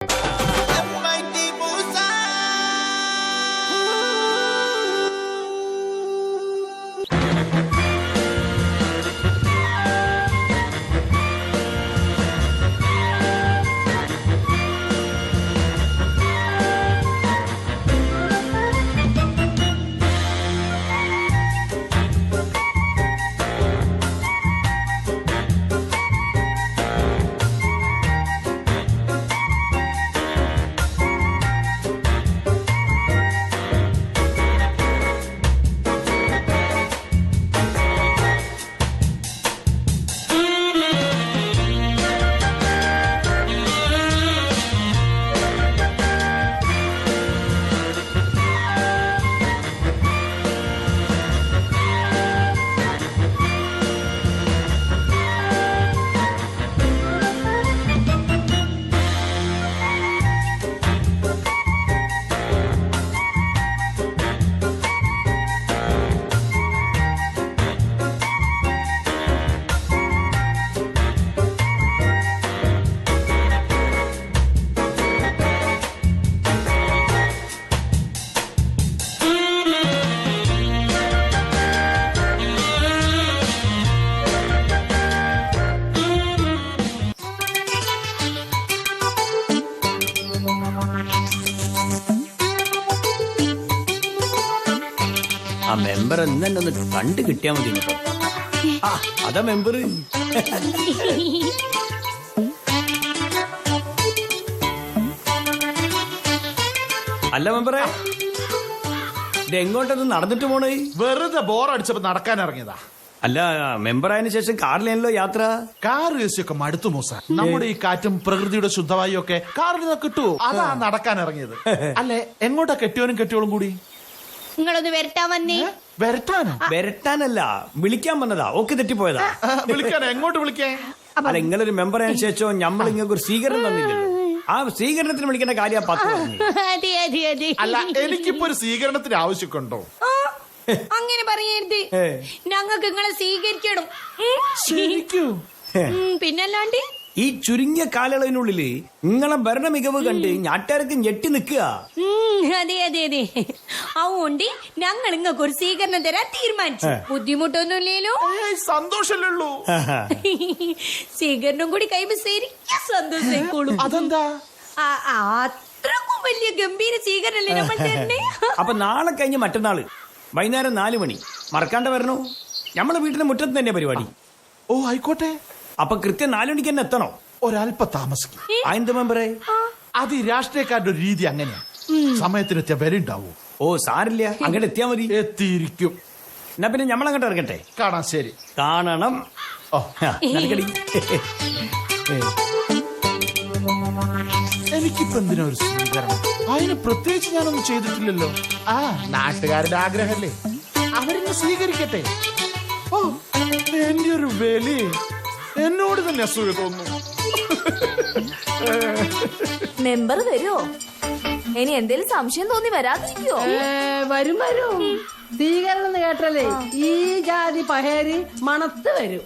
ആ മെമ്പർ എന്നെ ഒന്ന് കണ്ടു കിട്ടിയാ മതി. അതാ മെമ്പർ. അല്ല മെമ്പറേ, ഇത് എങ്ങോട്ടത് നടന്നിട്ട് പോണേ? വെറുതെ ബോറടിച്ചപ്പോ നടക്കാൻ ഇറങ്ങിയതാ. അല്ല, മെമ്പർ ആയതിനു ശേഷം കാറിലാണല്ലോ യാത്ര. കാർ ഒക്കെ മടുത്തു മൂസ. നമ്മുടെ ഈ കാറ്റും പ്രകൃതിയുടെ ശുദ്ധവായും ഒക്കെ കാറിൽ നിന്ന് കിട്ടൂ. അതാ നടക്കാൻ ഇറങ്ങിയത്. അല്ലെ, എങ്ങോട്ടാ കെട്ടിയോനും കെട്ടിയോളും കൂടി? നിങ്ങളൊന്ന് വരട്ടാൻ വന്നേ. വരട്ടാനോ? വരട്ടാനല്ല, വിളിക്കാൻ വന്നതാ. ഓക്കെ, തെറ്റിപ്പോയതാ. വിളിക്കാനോ? എങ്ങോട്ട് വിളിക്കാൻ? അല്ല, നിങ്ങളൊരു മെമ്പർ ആയതിനു ശേഷം നമ്മൾ ഇങ്ങനെ ഒരു സ്വീകരണം തന്നില്ലല്ലോ. ആ സ്വീകരണത്തിന് വിളിക്കേണ്ട കാര്യം അല്ല, എനിക്കിപ്പോ ഒരു സ്വീകരണത്തിന് ആവശ്യമൊക്കെ അങ്ങനെ പറയരുത്. ഞങ്ങൾക്ക് നിങ്ങളെ സ്വീകരിക്കണം. ശരിക്കും? പിന്നല്ലാണ്ട് ഈ ചുരുങ്ങിയ കാലയളവിനുള്ളില് നിങ്ങളെ ഭരണ മികവ് കണ്ട് നാട്ടുകാർക്ക് ഞെട്ടി നിൽക്കുക. അതെ അതെ അതെ. അതുകൊണ്ട് ഞങ്ങൾ നിങ്ങൾക്ക് ഒരു സ്വീകരണം തരാൻ തീരുമാനിച്ചു. ബുദ്ധിമുട്ടൊന്നുമില്ലല്ലോ? സന്തോഷമല്ലുള്ളൂ. സ്വീകരണം കൂടി കഴിയുമ്പോ ശരിക്കും സന്തോഷിക്കോളൂ. അതെന്താ? അത്രക്കും വലിയ ഗംഭീര സ്വീകരണല്ലേ നമ്മൾ തന്നെ. അപ്പൊ നാളെ കഴിഞ്ഞ് മറ്റന്നാള് വൈകുന്നേരം 4 മണി മറക്കാണ്ട് വരണോ? നമ്മളെ വീട്ടിന്റെ മുറ്റത്ത് തന്നെ പരിപാടി. ഓ, ആയിക്കോട്ടെ. അപ്പൊ കൃത്യം 4 മണിക്ക് തന്നെ എത്തണോ? ഒരല്പ താമസിക്കും. അതെന്ത് മെമ്പറേ? അത് ഈ രാഷ്ട്രീയക്കാരുടെ ഒരു രീതി അങ്ങനെയാ. സമയത്തിനെത്തിയ വരണ്ടാവൂ. ഓ, സാരില്ല, അങ്ങോട്ട് എത്തിയാ മതി. എത്തിയിരിക്കും. എന്നാ പിന്നെ നമ്മളങ്ങോട്ട് ഇറങ്ങട്ടെ. കാണാം. ശരി, കാണണം. ഓ, നടക്കടി. എനിക്കിപ്പോ എന്തിനാ ഒരു സ്വീകരണം? അതിന് പ്രത്യേകിച്ച് ഞാനൊന്നും ചെയ്തിട്ടില്ലല്ലോ. ആ, നാട്ടുകാരുടെ ആഗ്രഹല്ലേ, അവരെന്നെ സ്വീകരിക്കട്ടെ. ഓ, എന്റെ ഒരു ബലി എന്നോട് തന്നെ അസൂയ തോന്നുന്നു. മെമ്പർ വരുമോ? ഇനി എന്തേലും സംശയം തോന്നി വരാതിരിക്കോ? വരും വരും. സ്വീകരണം കേട്ടല്ലേ ഈ ജാതി പഹേരി മണത്ത് വരും.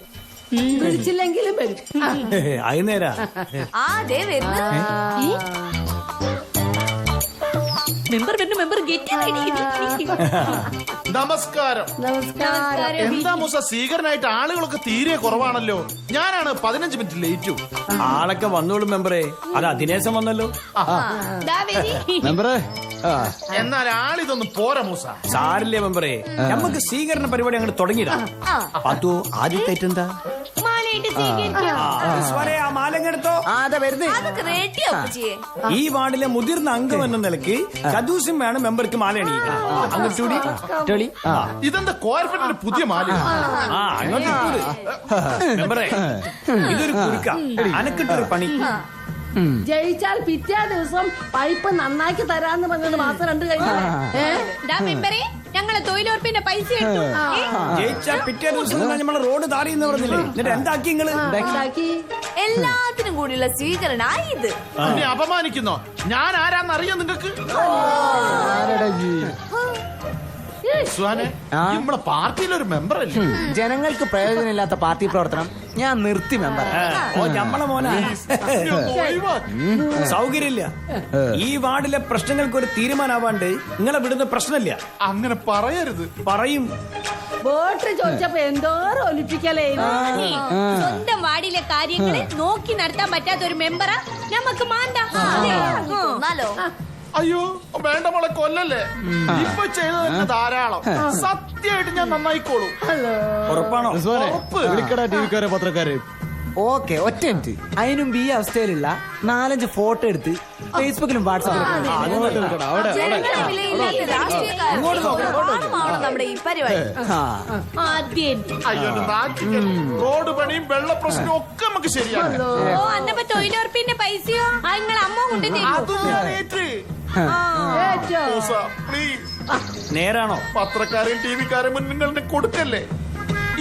വിളിച്ചില്ലെങ്കിലും വരും. അത് നേരാ. ആ ദേ വരുന്നു. മെമ്പർ വരുന്നു. മെമ്പർ നമസ്കാരം. നമസ്കാരം. എന്താ മൂസ, സ്വീകരണമായിട്ട് ആളുകളൊക്കെ തീരെ കുറവാണല്ലോ. ഞാനാണ് 15 മിനിറ്റ് ലേറ്റു. ആളൊക്കെ വന്നോളും മെമ്പറേ. അത് അതിനേശം വന്നല്ലോ. മെമ്പറേ, എന്നാൽ ആളിതൊന്നും പോരാ മൂസ. സാരില്ലേ മെമ്പറേ, നമുക്ക് സ്വീകരണ പരിപാടി അങ്ങോട്ട് തുടങ്ങിയതാ. അതോ ആദ്യത്തെ എന്താ? ആ മാലങ്ങെടുത്തോ. അതൊക്കെ റെഡിയാ ഉപ്പച്ചിയെ. ഈ വാർഡിലെ മുതിർന്ന അംഗം എന്ന നിലയ്ക്ക് സദൂസും വേണം മെമ്പർക്ക് മാല അണിയിക്കാൻ. അങ്ങോട്ട് ഇതെന്താ കോർപ്പറേറ്റിന്റെ പുതിയ മാല? ആ, അങ്ങോട്ട് മെമ്പറേ, ഇതൊരു കുരുക്ക. അനക്കിട്ടൊരു പണി. ജയിച്ചാൽ പിറ്റേ ദിവസം പൈപ്പ് നന്നാക്കി തരാന്ന് പറഞ്ഞത് മാസം 2 കഴിഞ്ഞേ. ഞങ്ങളെ തൊഴിലുറപ്പിന്റെ പൈസ ജയിച്ചാ പിറ്റേ ദിവസം നമ്മളെ റോഡ് താടിയെന്ന് പറഞ്ഞില്ലേ? എന്നിട്ട് എന്താക്കി നിങ്ങള്? എല്ലാത്തിനും കൂടിയുള്ള സ്വീകരണമായി ഇത്. എന്നെ അപമാനിക്കുന്നോ? ഞാൻ ആരാന്നറിയോ നിങ്ങൾക്ക്? സുഹാനെ നമ്മളെ പാർട്ടിയിലൊരു മെമ്പർ അല്ലേ? ജനങ്ങൾക്ക് പ്രയോജനമില്ലാത്ത പാർട്ടി പ്രവർത്തനം ഞാൻ നിർത്തി മെമ്പർ. ഓ ഞമ്മളെ മോനാ. സൗകര്യമില്ല. ഈ വാർഡിലെ പ്രശ്നങ്ങൾക്ക് ഒരു തീരുമാനമാവാണ്ട് നിങ്ങളെ വിടുന്ന പ്രശ്നമില്ല. അങ്ങനെ പറയരുത്. പറയും. വോട്ട് ചോദിച്ചപ്പോ എന്തോരം ഒലിപ്പിക്കലേ. സ്വന്തം വാർഡിലെ കാര്യങ്ങള് നോക്കി നടത്താൻ പറ്റാത്ത ഒരു മെമ്പറാ നമുക്ക് മാണ്ട. എന്നാലോ അയ്യോ വേണ്ട മോളെ കൊല്ലല്ലേ. ഇപ്പൊ ചെയ്തത് ധാരാളം. സത്യമായിട്ട് ഞാൻ നന്നായിക്കോളും. ഉറപ്പാണോ? ഉറപ്പ്. വിളിക്കടാ ടിവിക്കാരെ പത്രക്കാരെ. ഓക്കെ, ഒറ്റ മിനിറ്റ്. അതിനും ഈ അവസ്ഥയിലുള്ള 4-5 ഫോട്ടോ എടുത്ത് ഫേസ്ബുക്കിലും വാട്സാപ്പിലും ജനങ്ങളെ വിലയില്ലാത്ത രാഷ്ട്രീയക്കാരാണ് നമ്മുടെ ഈ പരിപാടി. ആദ്യം അയ്യോ നാട്ടിക്കൽ. റോഡ് പണിയും വെള്ള പ്രശ്നവും ഒക്കെ നമുക്ക് ശരിയാണ്. ഓ അന്നപ്പോ തൊഴിലുറപ്പിന്റെ പൈസയോ നിങ്ങൾ അമ്മ കൊണ്ടു അതും ഞാൻ ഏറ്റ്. ഏറ്റോ മൂസ, please. നേരാണോ? പത്രക്കാരെയും ടിവിക്കാരെയും മുന്നിൽ നിങ്ങൾ എന്നെ കൊടുക്കല്ലേ.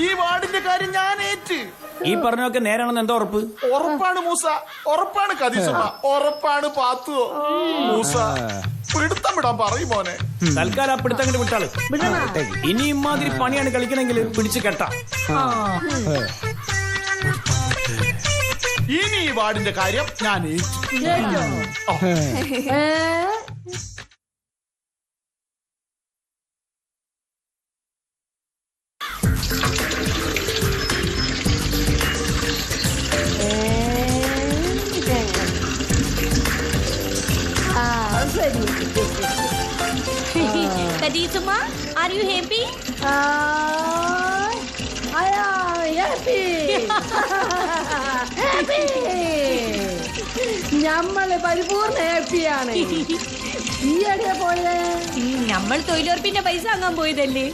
ഈ വാർഡിന്റെ കാര്യം ഞാൻ ഏറ്റ്. ഈ പറഞ്ഞൊക്കെ നേരാണെന്ന് എന്താ ഉറപ്പ്? ഉറപ്പാണ് മൂസ, ഉറപ്പാണ് കദീസമ്മ, ഉറപ്പാണ് പാത്തുവോ. മൂസ പിടുത്തം വിടാൻ പറയും മോനെ. തൽക്കാലം അപ്പിടുത്ത് അങ്ങോട്ട് വിട്ടാള്. ഇനി ഇമാതിരി പണിയാണ് കളിക്കണമെങ്കിൽ പിടിച്ചു കെട്ടാം. ഇനി ഈ വാർഡിന്റെ കാര്യം ഞാൻ ഏറ്റു. ഏറ്റോ ശരി. കദീസുമ്മ ആർ യു ഹാപ്പി? ഞമ്മള് പരിപൂർണ ഹാപ്പിയാണ്. ഈ എവിടെയാ പോയേ? നമ്മൾ തൊഴിലുറപ്പിന്റെ പൈസ വാങ്ങാൻ പോയതല്ലേ.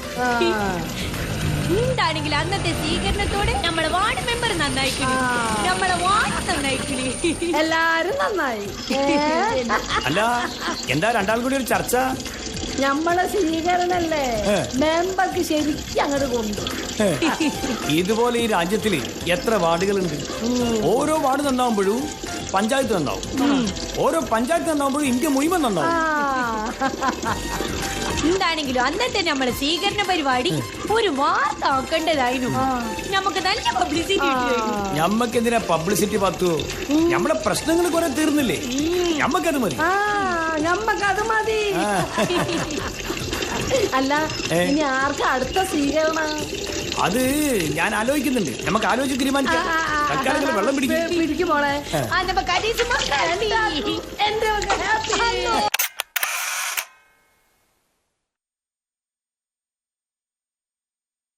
എന്താണെങ്കിൽ അന്നത്തെ സ്വീകരണത്തോടെ നമ്മളെ വാർഡ് മെമ്പർ നന്നായിക്കില്ലേ, നമ്മളെ വാർഡ് നന്നായിക്കില്ലേ. എല്ലാരും നന്നായി. അല്ല എന്താ രണ്ടാൾ കൂടി ഒരു ചർച്ച? ഞമ്മളെ സ്വീകരണല്ലേ മെമ്പർക്ക് ശരിക്കും അങ്ങോട്ട് കൊണ്ടു. ഇതുപോലെ ഈ രാജ്യത്തില് എത്ര വാർഡുകളുണ്ട്? ഓരോ വാർഡ് നന്നാവുമ്പോഴും പഞ്ചായത്ത് നന്നാവും. ഓരോ പഞ്ചായത്ത് നന്നാവുമ്പോഴും ഇന്ത്യ മുഴുവൻ നന്നാവും. എന്താണെങ്കിലും അന്നത്തെ നമ്മളെ സ്വീകരണ പരിപാടി ഒരു വാർത്ത ആക്കേണ്ടതായിരുന്നു. നമുക്ക് നല്ല പബ്ലിസിറ്റി ഞമ്മക്കെന്തിനാ പബ്ലിസിറ്റി പത്തുവോ? നമ്മളെ പ്രശ്നങ്ങൾ കുറെ തീർന്നില്ലേ? ഞമ്മക്കത് മതി. ഞമ്മക്കത് മതി. അല്ല ഇനി ആർക്കും അടുത്ത സ്വീകരണം? അത് ഞാൻ ആലോചിക്കുന്നുണ്ട്. നമുക്ക് ആലോചിച്ച് തീരുമാനിക്കാം. തൽക്കാലം വെള്ളം പിടിക്കും. പിടിക്കും മോളെ. കദീസുമ്മ എന്റെ ഹാപ്പി.